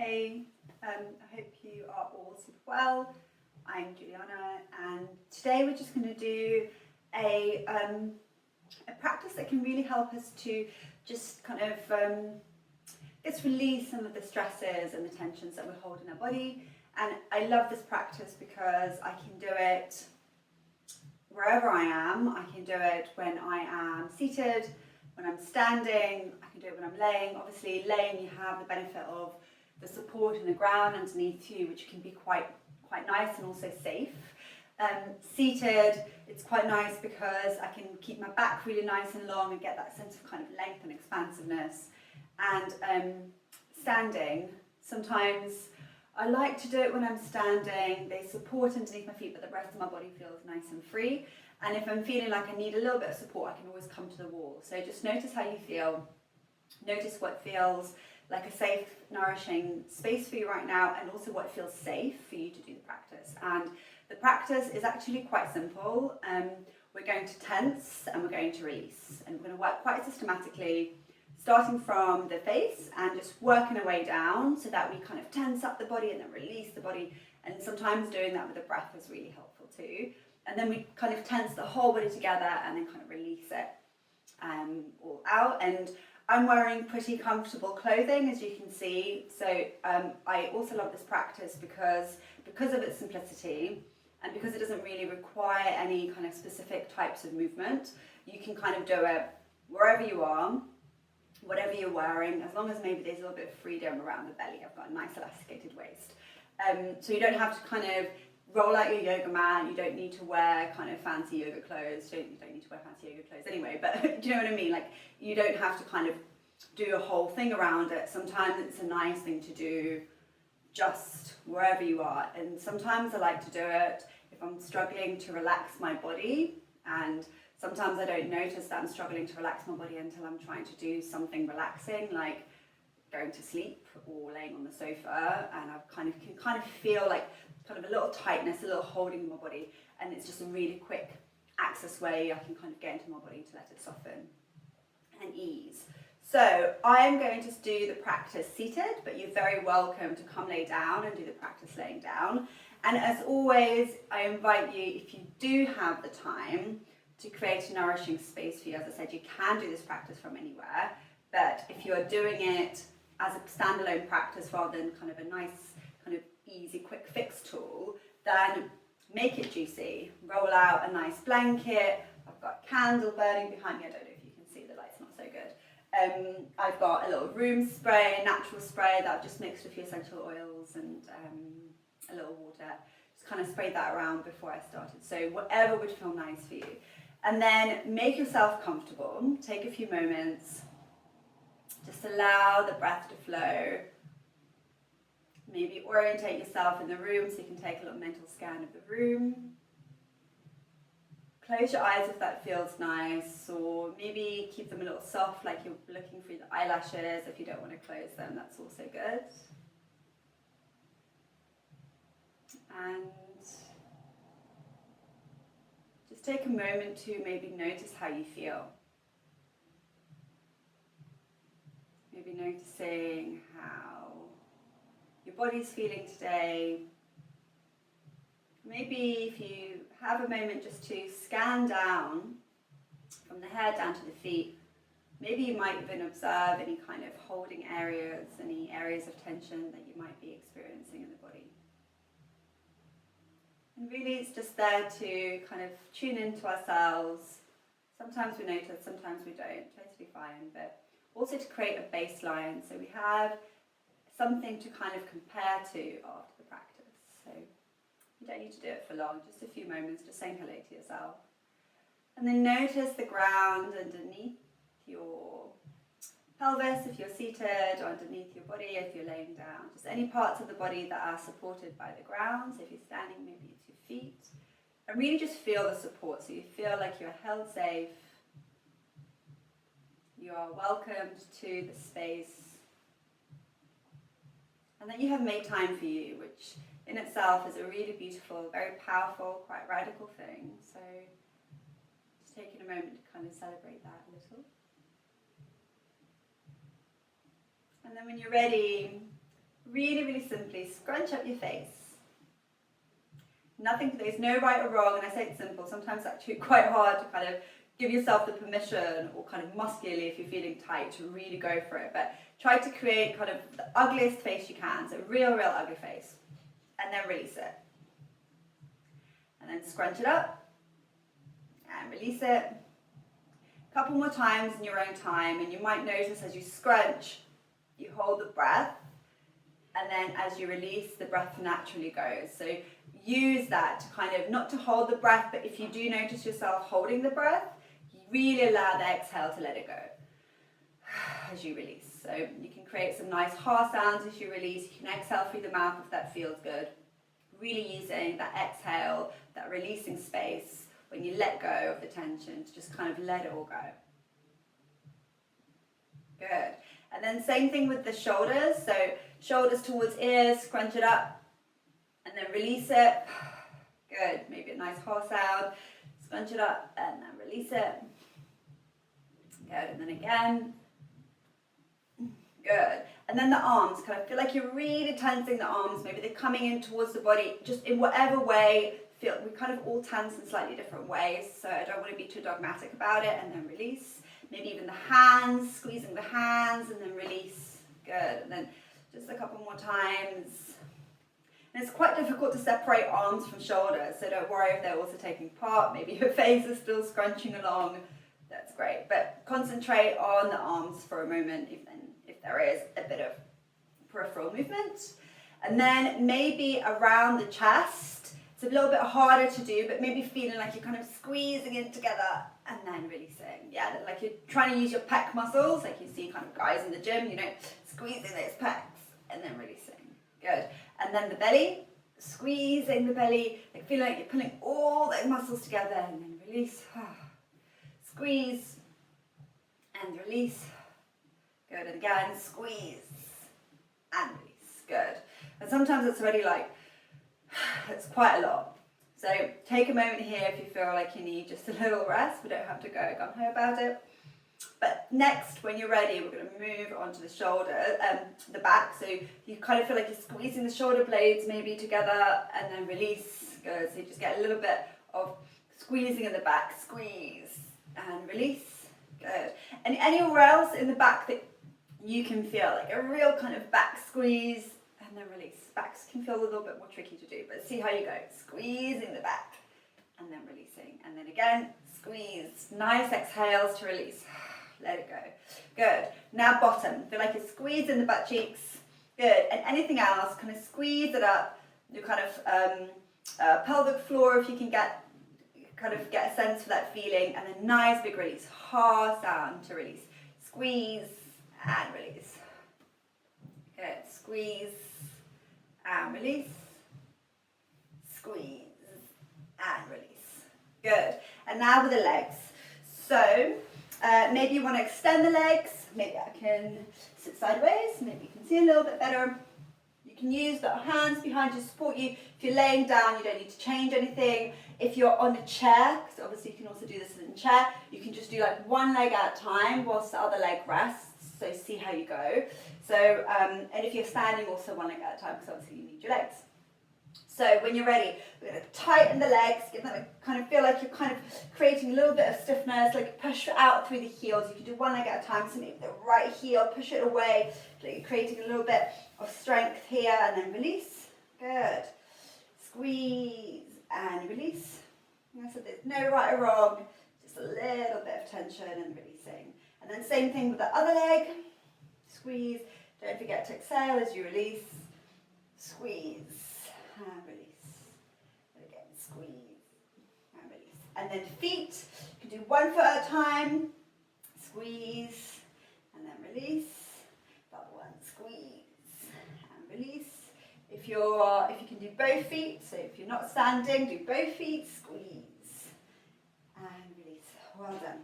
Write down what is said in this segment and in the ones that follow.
Hey, I hope you are all super well. I'm Juliana, and today we're just going to do a practice that can really help us to just kind of just release some of the stresses and the tensions that we hold in our body. And I love this practice because I can do it wherever I am. I can do it when I am seated, when I'm standing, I can do it when I'm laying. Obviously, laying you have the benefit of the support in the ground underneath you, which can be quite nice and also safe. Seated, it's quite nice because I can keep my back really nice and long and get that sense of kind of length and expansiveness. And standing, sometimes I like to do it when I'm standing. They support underneath my feet, but the rest of my body feels nice and free. And if I'm feeling like I need a little bit of support, I can always come to the wall. So just notice how you feel. Notice what feels like a safe, nourishing space for you right now, and also what feels safe for you to do the practice. And the practice is actually quite simple. We're going to tense and we're going to release. And we're going to work quite systematically, starting from the face and just working our way down so that we kind of tense up the body and then release the body. And sometimes doing that with the breath is really helpful too. And then we kind of tense the whole body together and then kind of release it all out. And I'm wearing pretty comfortable clothing, as you can see. So I also love this practice because of its simplicity and because it doesn't really require any kind of specific types of movement. You can kind of do it wherever you are, whatever you're wearing, as long as maybe there's a little bit of freedom around the belly. I've got a nice elasticated waist. So you don't have to kind of roll out your yoga mat. You don't need to wear kind of fancy yoga clothes. You don't need to wear fancy yoga clothes anyway, but do you know what I mean? Like, you don't have to kind of do a whole thing around it. Sometimes it's a nice thing to do just wherever you are. And sometimes I like to do it if I'm struggling to relax my body, and sometimes I don't notice that I'm struggling to relax my body until I'm trying to do something relaxing, like going to sleep or laying on the sofa, and I can kind of feel like kind of a little tightness, a little holding in my body, and it's just a really quick access way I can kind of get into my body to let it soften and ease. So I'm going to do the practice seated, but you're very welcome to come lay down and do the practice laying down. And as always, I invite you, if you do have the time, to create a nourishing space for you. As I said, you can do this practice from anywhere, but if you are doing it as a standalone practice rather than kind of a nice, kind of easy, quick fix tool, then make it juicy. Roll out a nice blanket. I've got a candle burning behind me. I don't know if you can see, the light's not so good. I've got a little room spray, natural spray that I've just mixed with a few essential oils and a little water. Just kind of sprayed that around before I started. So whatever would feel nice for you. And then make yourself comfortable. Take a few moments. Just allow the breath to flow. Maybe orientate yourself in the room so you can take a little mental scan of the room. Close your eyes if that feels nice, or maybe keep them a little soft, like you're looking through the eyelashes. If you don't want to close them, that's also good. And just take a moment to maybe notice how you feel. Maybe noticing how your body's feeling today. Maybe if you have a moment just to scan down from the head down to the feet, maybe you might even observe any kind of holding areas, any areas of tension that you might be experiencing in the body. And really it's just there to kind of tune into ourselves. Sometimes we notice, sometimes we don't, totally fine, but also to create a baseline so we have something to kind of compare to after the practice. So you don't need to do it for long, just a few moments, just saying hello to yourself. And then notice the ground underneath your pelvis if you're seated, or underneath your body if you're laying down. Just any parts of the body that are supported by the ground. So if you're standing, maybe it's your feet. And really just feel the support, so you feel like you're held safe. You are welcomed to the space. And that you have made time for you, which in itself is a really beautiful, very powerful, quite radical thing. So just taking a moment to kind of celebrate that a little. And then when you're ready, really, really simply scrunch up your face. Nothing, there's no right or wrong, and I say it's simple. Sometimes it's actually quite hard to kind of give yourself the permission, or kind of muscularly if you're feeling tight, to really go for it. But try to create kind of the ugliest face you can, so real ugly face, and then release it. And then scrunch it up and release it. A couple more times in your own time, and you might notice as you scrunch, you hold the breath, and then as you release, the breath naturally goes. So use that to kind of, not to hold the breath, but if you do notice yourself holding the breath, you really allow the exhale to let it go as you release. So you can create some nice ha sounds as you release. You can exhale through the mouth if that feels good. Really using that exhale, that releasing space, when you let go of the tension, to just kind of let it all go. Good. And then same thing with the shoulders. So shoulders towards ears, scrunch it up, and then release it. Good. Maybe a nice ha sound. Scrunch it up and then release it. Good. And then again. Good. And then the arms, kind of feel like you're really tensing the arms. Maybe they're coming in towards the body, just in whatever way. Feel we kind of all tense in slightly different ways, so I don't want to be too dogmatic about it. And then release. Maybe even the hands, squeezing the hands, and then release. Good. And then just a couple more times. And it's quite difficult to separate arms from shoulders, so don't worry if they're also taking part. Maybe your face is still scrunching along. That's great. But concentrate on the arms for a moment, if there is a bit of peripheral movement. And then maybe around the chest. It's a little bit harder to do, but maybe feeling like you're kind of squeezing it together and then releasing. Yeah, like you're trying to use your pec muscles, like you see kind of guys in the gym, you know, squeezing those pecs and then releasing. Good. And then the belly, squeezing the belly, like feeling like you're pulling all those muscles together and then release. Squeeze and release. Good. And again, squeeze and release. Good. And sometimes it's already like, it's quite a lot. So take a moment here if you feel like you need just a little rest. We don't have to go gung-ho about it. But next, when you're ready, we're going to move on to the shoulder, the back. So you kind of feel like you're squeezing the shoulder blades maybe together and then release. Good. So you just get a little bit of squeezing in the back. Squeeze and release. Good. And anywhere else in the back that you can feel like a real kind of back squeeze and then release. Backs can feel a little bit more tricky to do, but see how you go. Squeezing the back and then releasing. And then again, squeeze. Nice exhales to release. Let it go. Good. Now bottom. Feel like you're squeezing the butt cheeks. Good. And anything else, kind of squeeze it up. Your kind of pelvic floor, if you can get a sense for that feeling. And then nice big release. Ha sound to release. Squeeze and release. Good. Squeeze and release, squeeze and release. Good. And now with the legs. So maybe you want to extend the legs. Maybe I can sit sideways. Maybe you can see a little bit better. You can use the hands behind you to support you. If you're laying down, you don't need to change anything. If you're on a chair, because obviously you can also do this in a chair, you can just do like one leg at a time whilst the other leg rests. So see how you go. So, and if you're standing, also one leg at a time, because obviously you need your legs. So when you're ready, we're going to tighten the legs, give them a kind of feel like you're kind of creating a little bit of stiffness, like push out through the heels. You can do one leg at a time, so maybe the right heel, push it away, like you're creating a little bit of strength here, and then release. Good. Squeeze and release. So there's no right or wrong, just a little bit of tension and releasing. And then same thing with the other leg. Squeeze. Don't forget to exhale as you release. Squeeze and release. And again, squeeze and release. And then feet. You can do 1 foot at a time. Squeeze and then release. The other one. Squeeze and release. If you can do both feet, so if you're not standing, do both feet. Squeeze and release. Well done.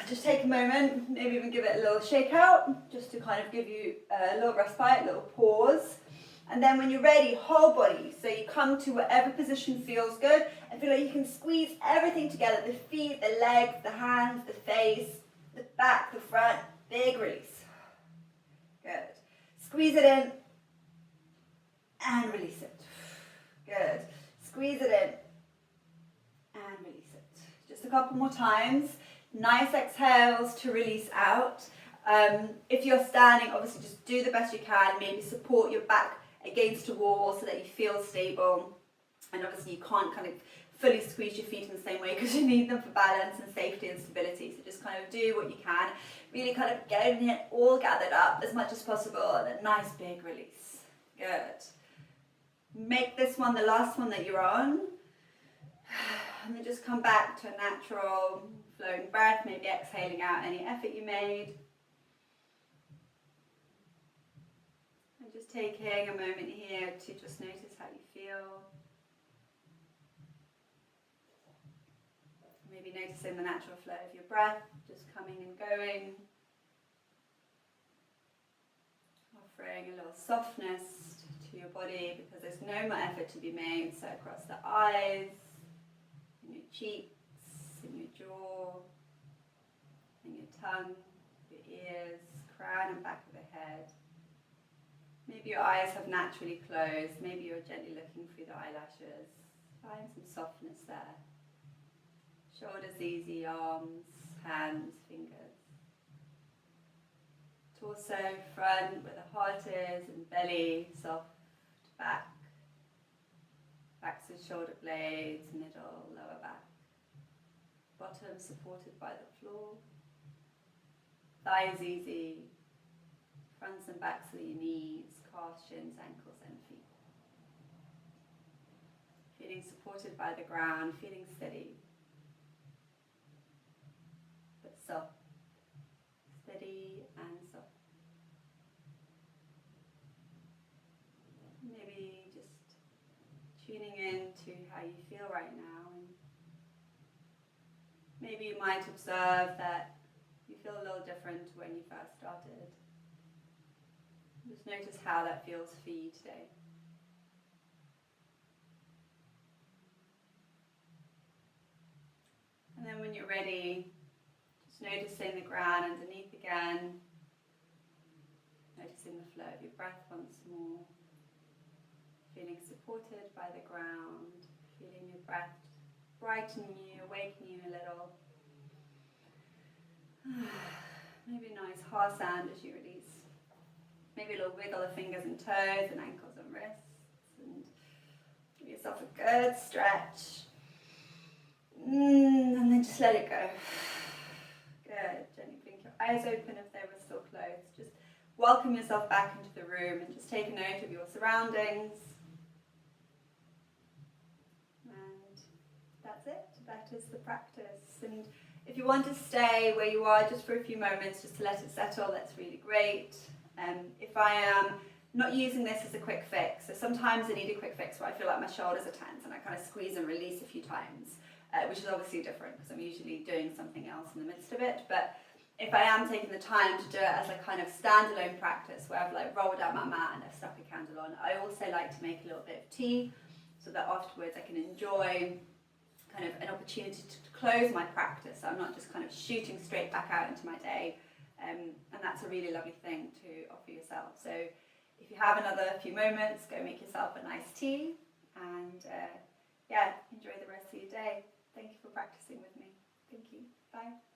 Just take a moment, maybe even give it a little shake out, just to kind of give you a little respite, a little pause. And then when you're ready, whole body. So you come to whatever position feels good and feel like you can squeeze everything together. The feet, the legs, the hands, the face, the back, the front. Big release. Good. Squeeze it in and release it. Good. Squeeze it in and release it. Just a couple more times. Nice exhales to release out. If you're standing, obviously just do the best you can. Maybe support your back against a wall so that you feel stable. And obviously you can't kind of fully squeeze your feet in the same way because you need them for balance and safety and stability. So just kind of do what you can. Really kind of get in it all gathered up as much as possible, and a nice big release. Good. Make this one the last one that you're on. And then just come back to a natural flowing breath, maybe exhaling out any effort you made. And just taking a moment here to just notice how you feel. Maybe noticing the natural flow of your breath, just coming and going. Offering a little softness to your body because there's no more effort to be made. So across the eyes, in your cheeks, in your jaw, in your tongue, your ears, crown and back of the head. Maybe your eyes have naturally closed. Maybe you're gently looking through the eyelashes. Find some softness there. Shoulders easy, arms, hands, fingers. Torso, front, where the heart is, and belly, soft, back. Backs and shoulder blades, middle, lower back. Bottom supported by the floor. Thighs easy. Fronts and backs of your knees, calves, shins, ankles, and feet. Feeling supported by the ground, feeling steady. But soft. Steady and soft. Maybe just tuning in to how you feel right now. And maybe you might observe that you feel a little different to when you first started. Just notice how that feels for you today. And then when you're ready, just noticing the ground underneath again. Noticing the flow of your breath once more. Feeling supported by the ground. Feeling your breath brighten you, awaken you a little. Maybe a nice ha sound as you release. Maybe a little wiggle of fingers and toes and ankles and wrists. And give yourself a good stretch. And then just let it go. Good. Gently blink your eyes open if they were still closed. Just welcome yourself back into the room and just take a note of your surroundings. And that's it. That is the practice. And if you want to stay where you are just for a few moments, just to let it settle, that's really great. If I am not using this as a quick fix, so sometimes I need a quick fix where I feel like my shoulders are tense and I kind of squeeze and release a few times, which is obviously different because I'm usually doing something else in the midst of it. But if I am taking the time to do it as a kind of standalone practice where I've like rolled out my mat and I've stuck a candle on, I also like to make a little bit of tea so that afterwards I can enjoy kind of an opportunity to close my practice. So I'm not just kind of shooting straight back out into my day. And that's a really lovely thing to offer yourself. So if you have another few moments, go make yourself a nice tea and enjoy the rest of your day. Thank you for practicing with me. Thank you. Bye.